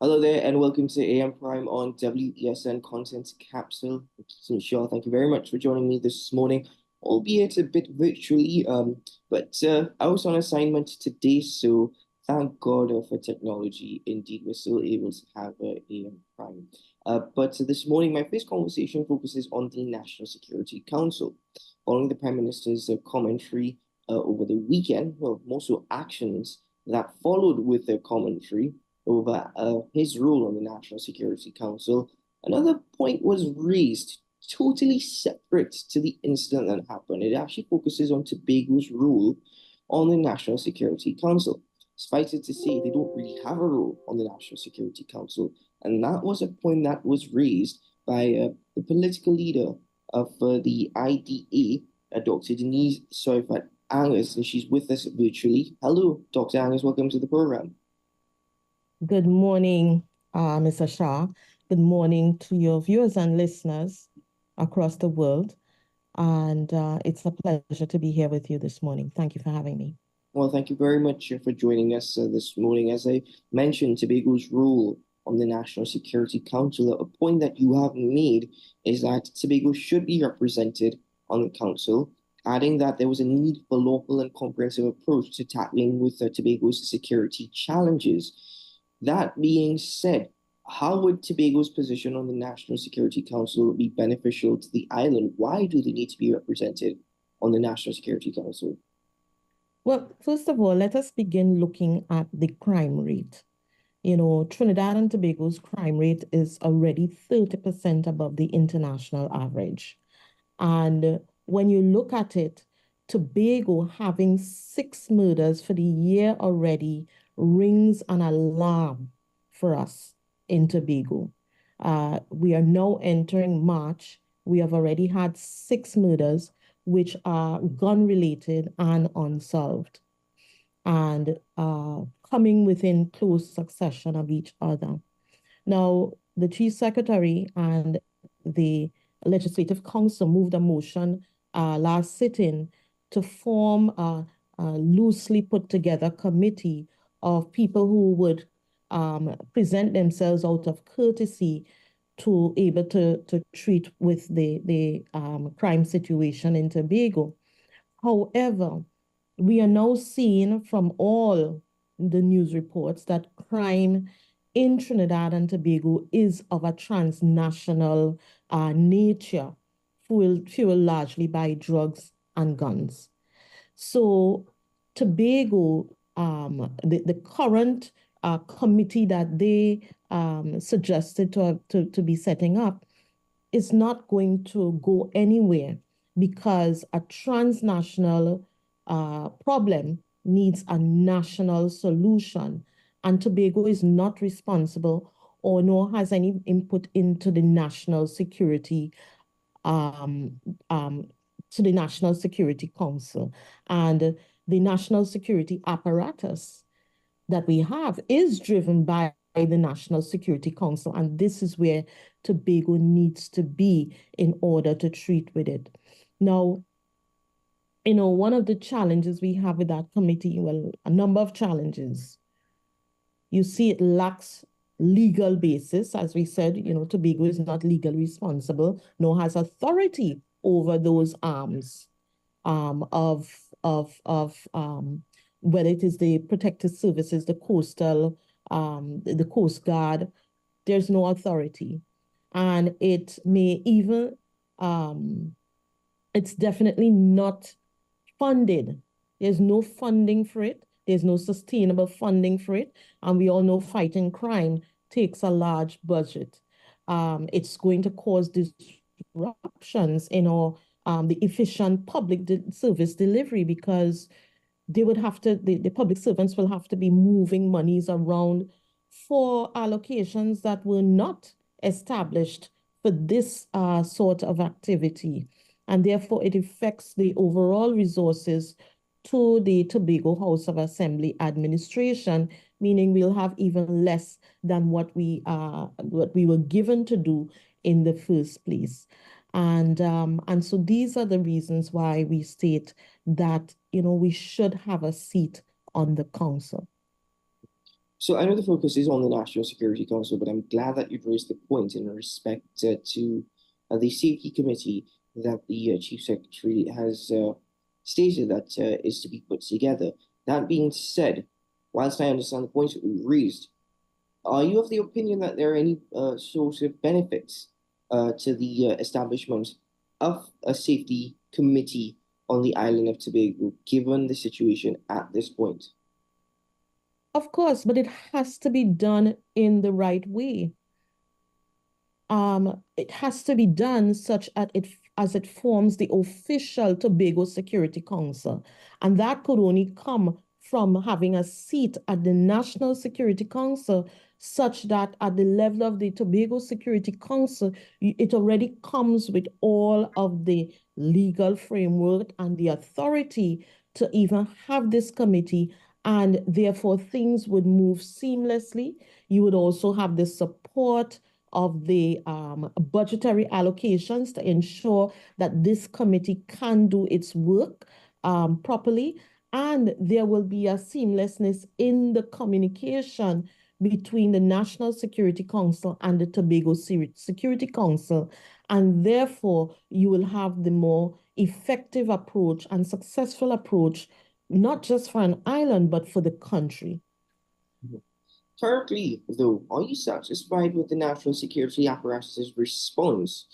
Hello there, and welcome to AM Prime on WESN Content Capsule. Shaw, thank you very much for joining me this morning, albeit a bit virtually. But I was on assignment today, so thank God for technology. Indeed, we're still able to have AM Prime. But this morning, my first conversation focuses on the National Security Council. Following the Prime Minister's commentary over the weekend, well, more so actions that followed with the commentary over his role on the National Security Council, another point was raised totally separate to the incident that happened. It actually focuses on Tobago's role on the National Security Council. Suffice it to say, they don't really have a role on the National Security Council. And that was a point that was raised by the political leader of the IDA, Dr. Denise Soifat Angus, and she's with us virtually. Hello, Dr. Angus, welcome to the program. Good morning, Mr. Shah. Good morning to your viewers and listeners across the world. And it's a pleasure to be here with you this morning. Thank you for having me. Well, thank you very much for joining us this morning. As I mentioned, Tobago's role on the National Security Council, a point that you have made is that Tobago should be represented on the council, adding that there was a need for local and comprehensive approach to tackling with Tobago's security challenges. That being said, how would Tobago's position on the National Security Council be beneficial to the island? Why do they need to be represented on the National Security Council? Well, first of all, let us begin looking at the crime rate. You know, Trinidad and Tobago's crime rate is already 30% above the international average. And when you look at it, Tobago having 6 murders for the year already rings an alarm for us in Tobago. We are now entering March. We have already had 6 murders, which are gun related and unsolved, and coming within close succession of each other. Now, the Chief Secretary and the Legislative Council moved a motion last sitting to form a loosely put together committee of people who would present themselves out of courtesy to able to treat with the crime situation in Tobago. However, we are now seeing from all the news reports that crime in Trinidad and Tobago is of a transnational nature, fueled largely by drugs and guns. So Tobago, the current committee that they suggested to be setting up is not going to go anywhere because a transnational problem needs a national solution. And Tobago is not responsible or nor has any input into the national security um, um, to the National Security Council. And the national security apparatus that we have is driven by the National Security Council. And this is where Tobago needs to be in order to treat with it. Now, you know, one of the challenges we have with that committee, well, a number of challenges. You see, it lacks legal basis. As we said, you know, Tobago is not legally responsible, nor has authority over those arms of whether it is the protective services, the coastal, the Coast Guard. There's no authority, and it may even it's definitely not funded. There's no funding for it. There's no sustainable funding for it. And we all know fighting crime takes a large budget. It's going to cause disruptions in our the efficient public service delivery because they would have to, the public servants will have to be moving monies around for allocations that were not established for this sort of activity. And therefore, it affects the overall resources to the Tobago House of Assembly administration, meaning we'll have even less than what we were given to do in the first place. And so these are the reasons why we state that, you know, we should have a seat on the council. So I know the focus is on the National Security Council, but I'm glad that you've raised the point in respect to the Safety Committee that the Chief Secretary has stated that is to be put together. That being said, whilst I understand the points that we've raised, are you of the opinion that there are any sort of benefits to the establishment of a safety committee on the island of Tobago, given the situation at this point? Of course, but it has to be done in the right way. It has to be done such as it forms the official Tobago Security Council. And that could only come from having a seat at the National Security Council, such that at the level of the Tobago Security Council, it already comes with all of the legal framework and the authority to even have this committee. And therefore, things would move seamlessly. You would also have the support of the budgetary allocations to ensure that this committee can do its work properly. And there will be a seamlessness in the communication between the National Security Council and the Tobago Security Council. And therefore, you will have the more effective approach and successful approach, not just for an island, but for the country. Currently, though, are you satisfied with the national security apparatus's response?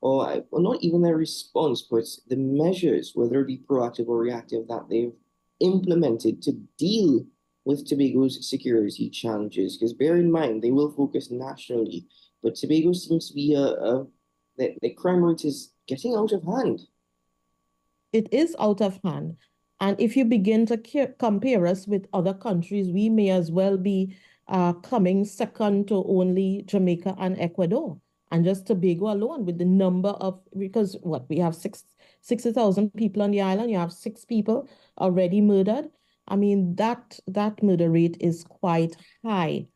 Or not even their response, but the measures, whether it be proactive or reactive, that they've implemented to deal with Tobago's security challenges? Because bear in mind, they will focus nationally, but Tobago seems to be the crime rate is getting out of hand. It is out of hand. And if you begin to compare us with other countries, we may as well be coming second to only Jamaica and Ecuador. And just Tobago alone, with the number of, because what, we have 60,000 people on the island, you have 6 people already murdered. I mean, that murder rate is quite high.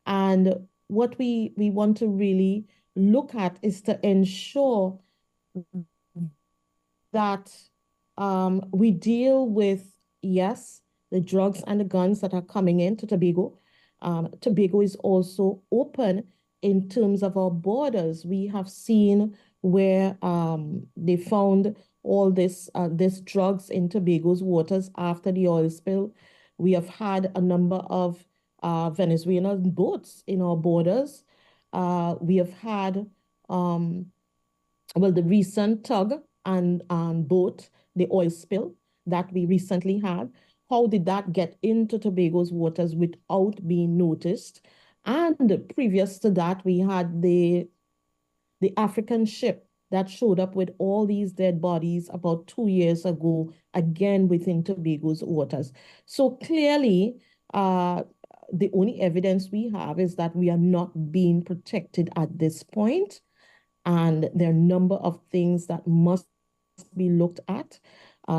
And what we want to really look at is to ensure that we deal with, yes, the drugs and the guns that are coming into Tobago. Tobago is also open in terms of our borders. We have seen where they found all this drugs in Tobago's waters after the oil spill. We have had a number of Venezuelan boats in our borders. We have had well, the recent tug and boat, the oil spill that we recently had, how did that get into Tobago's waters without being noticed? And previous to that, we had the African ship that showed up with all these dead bodies about 2 years ago, again within Tobago's waters. So clearly, the only evidence we have is that we are not being protected at this point. And there are a number of things that must be looked at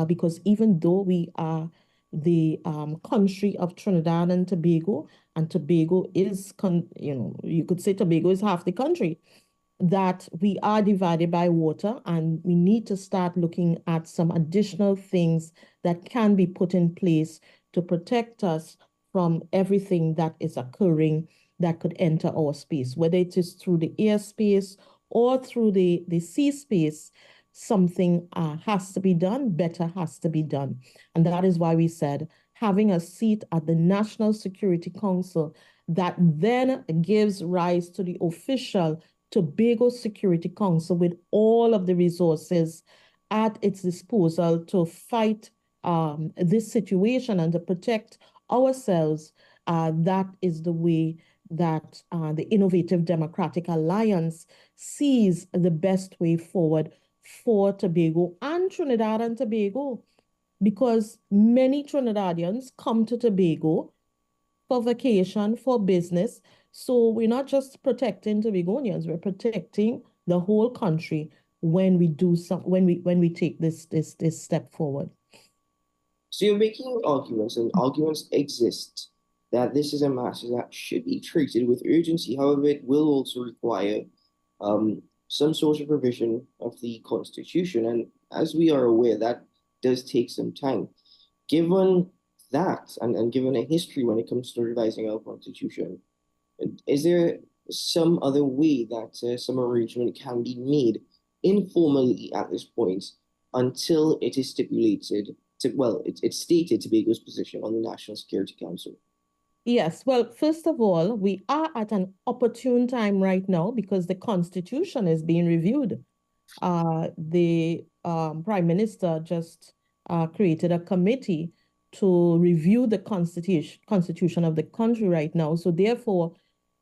because even though we are the country of Trinidad and Tobago is, you could say Tobago is half the country, that we are divided by water and we need to start looking at some additional things that can be put in place to protect us from everything that is occurring that could enter our space, whether it is through the airspace or through the sea space. Something has to be done, better has to be done. And that is why we said having a seat at the National Security Council that then gives rise to the official Tobago Security Council with all of the resources at its disposal to fight this situation and to protect ourselves. That is the way that the Innovative Democratic Alliance sees the best way forward for Tobago and Trinidad and Tobago, because many Trinidadians come to Tobago for vacation, for business. So we're not just protecting Tobagonians, we're protecting the whole country when we do some when we take this step forward. So you're making arguments, and arguments exist that this is a matter that should be treated with urgency. However, it will also require some sort of revision of the Constitution. And as we are aware, that does take some time. Given that, and given a history when it comes to revising our constitution, is there some other way that some arrangement can be made informally at this point until it is stipulated to, well, it's stated Tobago's position on the National Security Council? Yes, well, first of all, we are at an opportune time right now because the Constitution is being reviewed. The Prime Minister just created a committee to review the constitution of the country right now. So therefore,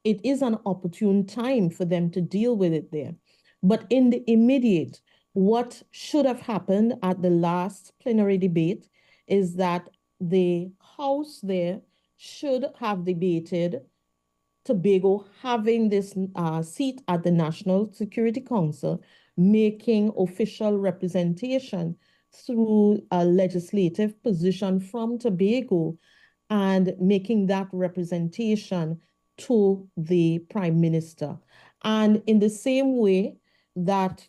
it is an opportune time for them to deal with it there. But in the immediate, what should have happened at the last plenary debate is that the House there should have debated Tobago having this seat at the National Security Council, making official representation through a legislative position from Tobago and making that representation to the Prime Minister. And in the same way that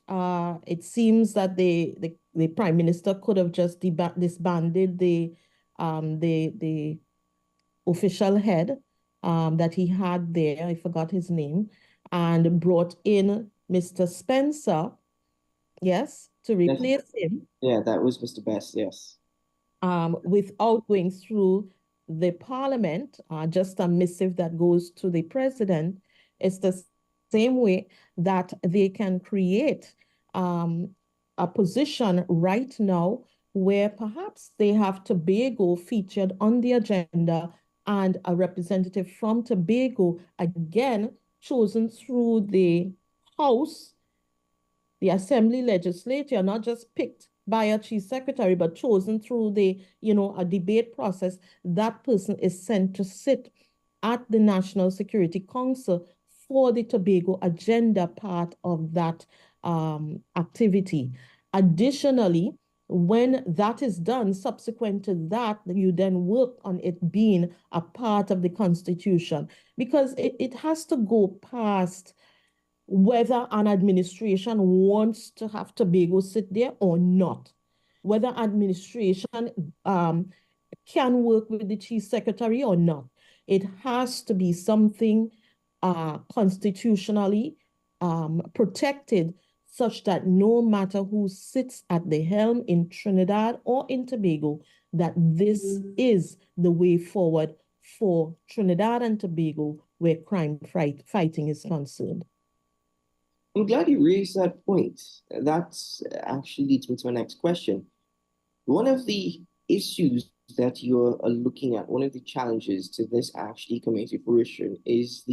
it seems that the Prime Minister could have just disbanded the official head that he had there, I forgot his name, and brought in Mr. Spencer, yes, to Yes. replace him Yeah, that was Mr. Best, yes. without going through the parliament, just a missive that goes to the president. It's the same way that they can create a position right now where perhaps they have Tobago featured on the agenda and a representative from Tobago, again, chosen through the House, the assembly legislature, not just picked by a chief secretary, but chosen through a debate process. That person is sent to sit at the National Security Council for the Tobago agenda part of that activity. Additionally, when that is done, subsequent to that, you then work on it being a part of the Constitution because it has to go past whether an administration wants to have Tobago sit there or not, whether administration can work with the chief secretary or not. It has to be something constitutionally protected such that no matter who sits at the helm in Trinidad or in Tobago, that this is the way forward for Trinidad and Tobago where crime fighting is concerned. I'm glad you raised that point. That's actually leads me to my next question. One of the issues that you're looking at, one of the challenges to this actually coming to fruition is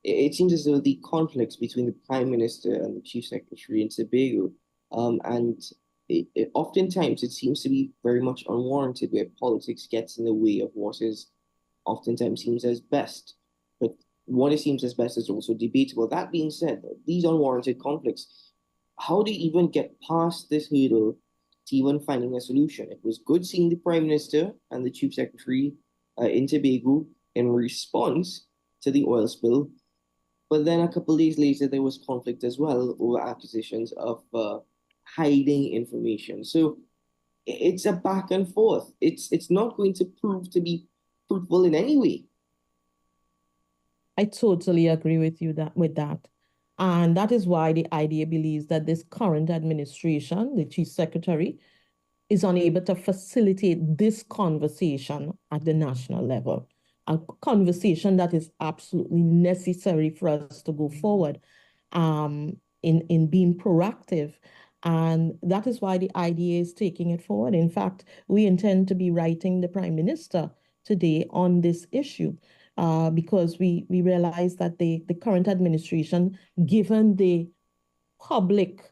it seems as though the conflicts between the Prime Minister and the Chief Secretary in Tobago, and oftentimes it seems to be very much unwarranted, where politics gets in the way of what is oftentimes seems as best. But what it seems as best is also debatable. That being said, these unwarranted conflicts, how do you even get past this hurdle to even finding a solution? It was good seeing the Prime Minister and the Chief Secretary in Tobago in response to the oil spill. But then a couple of days later, there was conflict as well over accusations of hiding information. So it's a back and forth. It's not going to prove to be fruitful in any way. I totally agree with you with that. And that is why the IDA believes that this current administration, the chief secretary, is unable to facilitate this conversation at the national level, a conversation that is absolutely necessary for us to go forward in being proactive. And that is why the IDA is taking it forward. In fact, we intend to be writing the Prime Minister today on this issue because we realize that the current administration, given public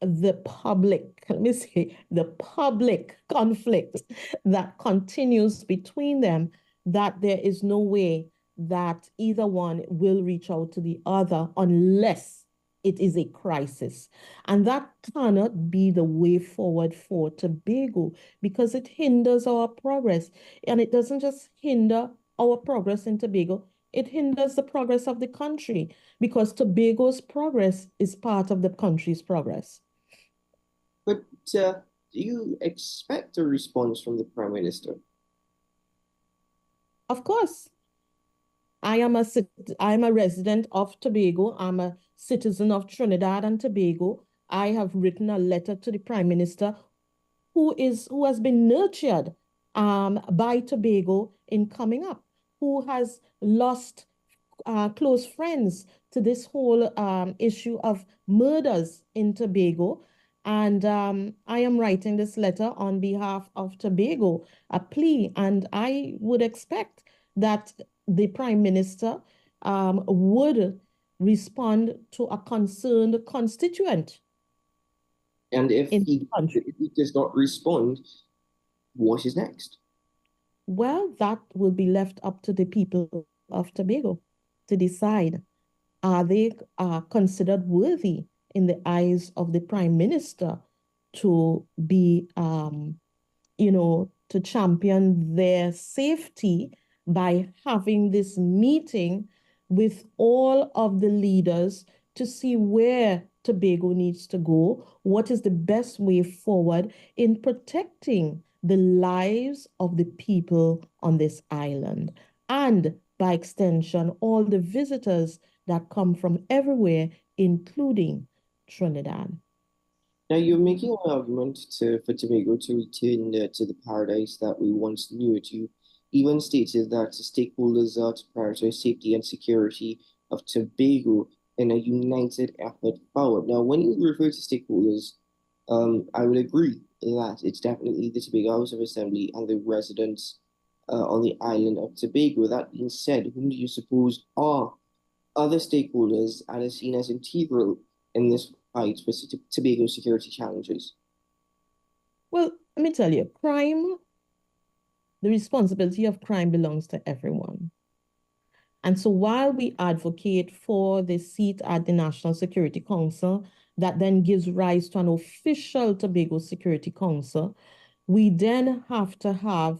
let me say, the public conflict that continues between them, that there is no way that either one will reach out to the other unless it is a crisis. And that cannot be the way forward for Tobago because it hinders our progress. And it doesn't just hinder our progress in Tobago, it hinders the progress of the country because Tobago's progress is part of the country's progress. But do you expect a response from the Prime Minister? Of course, I am a resident of Tobago. I'm a citizen of Trinidad and Tobago. I have written a letter to the Prime Minister who has been nurtured by Tobago in coming up, who has lost close friends to this whole issue of murders in Tobago. And I am writing this letter on behalf of Tobago, a plea, and I would expect that the Prime Minister would respond to a concerned constituent And in the country. if he does not respond, what is next? Well, that will be left up to the people of Tobago to decide. Are they considered worthy in the eyes of the Prime Minister to be to champion their safety by having this meeting with all of the leaders to see where Tobago needs to go, what is the best way forward in protecting the lives of the people on this island, and by extension, all the visitors that come from everywhere, including Trinidad. Now, you're making an argument for Tobago to return to the paradise that we once knew it. You even stated that stakeholders are to prioritize safety and security of Tobago in a united effort forward. Now, when you refer to stakeholders, I would agree that it's definitely the Tobago House of Assembly and the residents on the island of Tobago. That being said, whom do you suppose are other stakeholders and are seen as integral in this fight for Tobago security challenges? Well, let me tell you, the responsibility of crime belongs to everyone. And so while we advocate for the seat at the National Security Council, that then gives rise to an official Tobago Security Council, we then have to have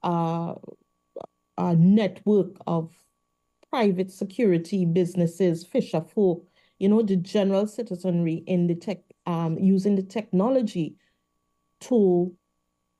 uh, a network of private security businesses, fisher folk, the general citizenry in the using the technology to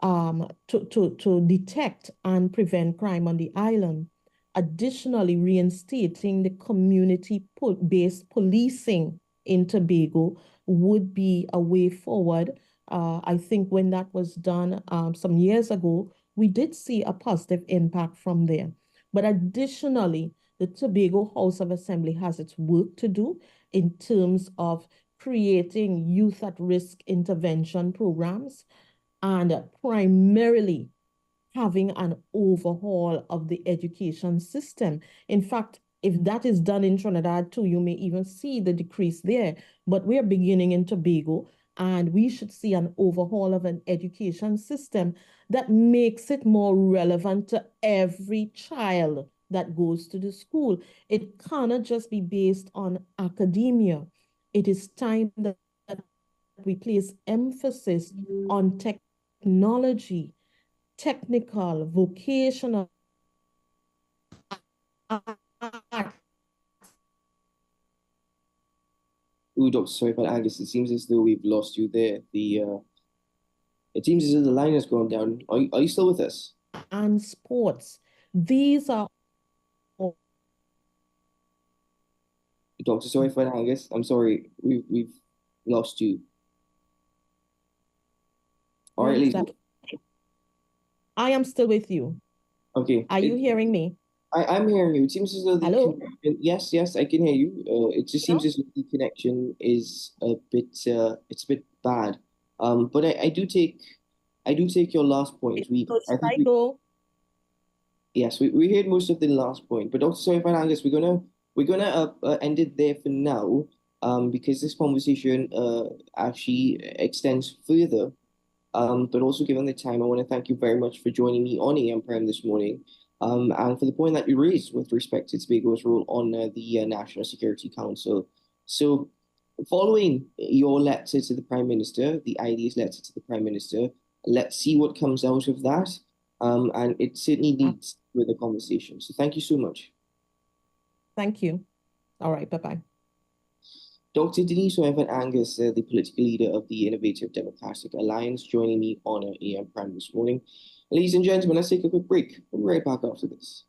to detect and prevent crime on the island. Additionally, reinstating the community-based policing in Tobago would be a way forward. I think when that was done some years ago, we did see a positive impact from there. But additionally, the Tobago House of Assembly has its work to do in terms of creating youth at risk intervention programs and primarily having an overhaul of the education system. In fact, if that is done in Trinidad too, you may even see the decrease there. But we're beginning in Tobago, and we should see an overhaul of an education system that makes it more relevant to every child that goes to the school. It cannot just be based on academia. It is time that we place emphasis on technology, technical, vocational, art. Ooh, Dr. Sorry, but Angus, it seems as though we've lost you there. It seems as though the line has gone down. Are you still with us? And sports. These are all Dr. Sorry for Angus. I'm sorry, we've lost you. Or at points least that I am still with you. okay. Are you hearing me? I'm hearing you. It seems as though the Hello? connection, yes, yes, I can hear you. It just seems No? as though the connection is a bit, it's a bit bad. But I do take your last point. So I should think I go? yes, we heard most of the last point. But also, if I guess we're gonna end it there for now. Because this conversation actually extends further. But also given the time, I want to thank you very much for joining me on AM Prime this morning. And for the point that you raised with respect to Tobago's role on the National Security Council. So, following your letter to the Prime Minister, the ID's letter to the Prime Minister, let's see what comes out of that. And it certainly needs further conversation. So, thank you so much. Thank you. All right. Bye-bye. Dr. Denise Evan Angus, the political leader of the Innovative Democratic Alliance, joining me on AM Prime this morning. Ladies and gentlemen, let's take a quick break. We'll be right back after this.